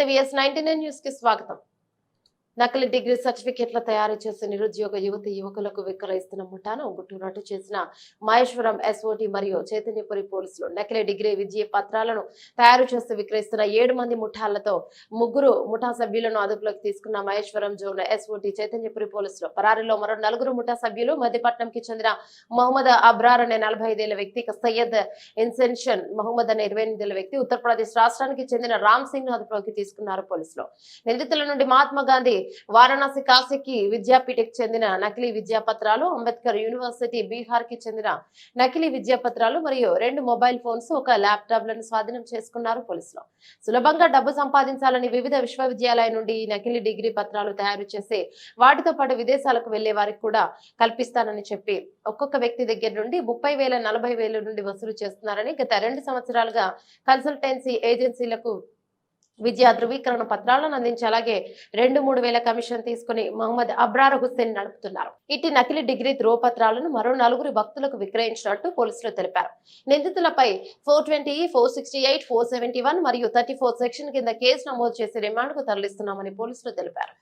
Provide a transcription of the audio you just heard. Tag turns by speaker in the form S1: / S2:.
S1: VS99 news కి స్వాగతం. నకిలీ డిగ్రీ సర్టిఫికెట్ల తయారు చేసి నిరుద్యోగ యువకులకు విక్రయిస్తున్న ముఠాను గుట్టురట్టు చేసిన మహేశ్వరం SOT మరియు చైతన్యపురి పోలీసులు. నకిలీ డిగ్రీ విద్య పత్రాలను తయారు చేసి విక్రయిస్తున్న 7 మంది ముఠాలతో ముగ్గురు ముఠా సభ్యులను అదుపులోకి తీసుకున్న మహేశ్వరం జోన్ SOT చైతన్యపురి పోలీసులు. పరారీలో మరో 4 ముఠా సభ్యులు మధ్యపట్నంకి చెందిన మహమ్మద్ అబ్రార్ అనే 45 ఏళ్ల వ్యక్తి, సయ్యద్ ఇన్సెన్షన్ మహమ్మద్ అనే 28 ఏళ్ల వ్యక్తి, ఉత్తరప్రదేశ్ రాష్ట్రానికి చెందిన రామ్ సింగ్ ను అదుపులోకి తీసుకున్నారు పోలీసులు. నిందితుల నుండి మహాత్మా గాంధీ వారణాసి కాశీకి విద్యాపీఠకి చెందిన నకిలీ విద్యాపత్రాలు, అంబేద్కర్ యూనివర్సిటీ బీహార్ కి చెందిన నకిలీ విద్యాపత్రాలు మరియు 2 మొబైల్ ఫోన్స్, ఒక ల్యాప్టాప్ లను స్వాధీనం చేసుకున్నారు పోలీసులు. సులభంగా డబ్బు సంపాదించాలని వివిధ విశ్వవిద్యాలయాల నుండి నకిలీ డిగ్రీ పత్రాలు తయారు చేసి వాటితో పాటు విదేశాలకు వెళ్లే వారికి కూడా కల్పిస్తానని చెప్పి ఒక్కొక్క వ్యక్తి దగ్గర నుండి 30,000, 40,000 నుండి వసూలు చేస్తున్నారని గత 2 సంవత్సరాలుగా కన్సల్టెన్సీ ఏజెన్సీలకు విద్యా ధృవీకరణ పత్రాలను అందించి అలాగే 2-3 వేల కమిషన్ తీసుకుని మహమ్మద్ అబ్రార్ హుస్సేన్ నడుపుతున్నారు. ఇటు నకిలీ డిగ్రీ ధ్రువపత్రాలను మరో 4 భక్తులకు విక్రయించినట్టు పోలీసులు తెలిపారు. నిందితులపై 420, 468, 471 మరియు 34 సెక్షన్ కింద కేసు నమోదు చేసి రిమాండ్ కు తరలిస్తున్నామని పోలీసులు తెలిపారు.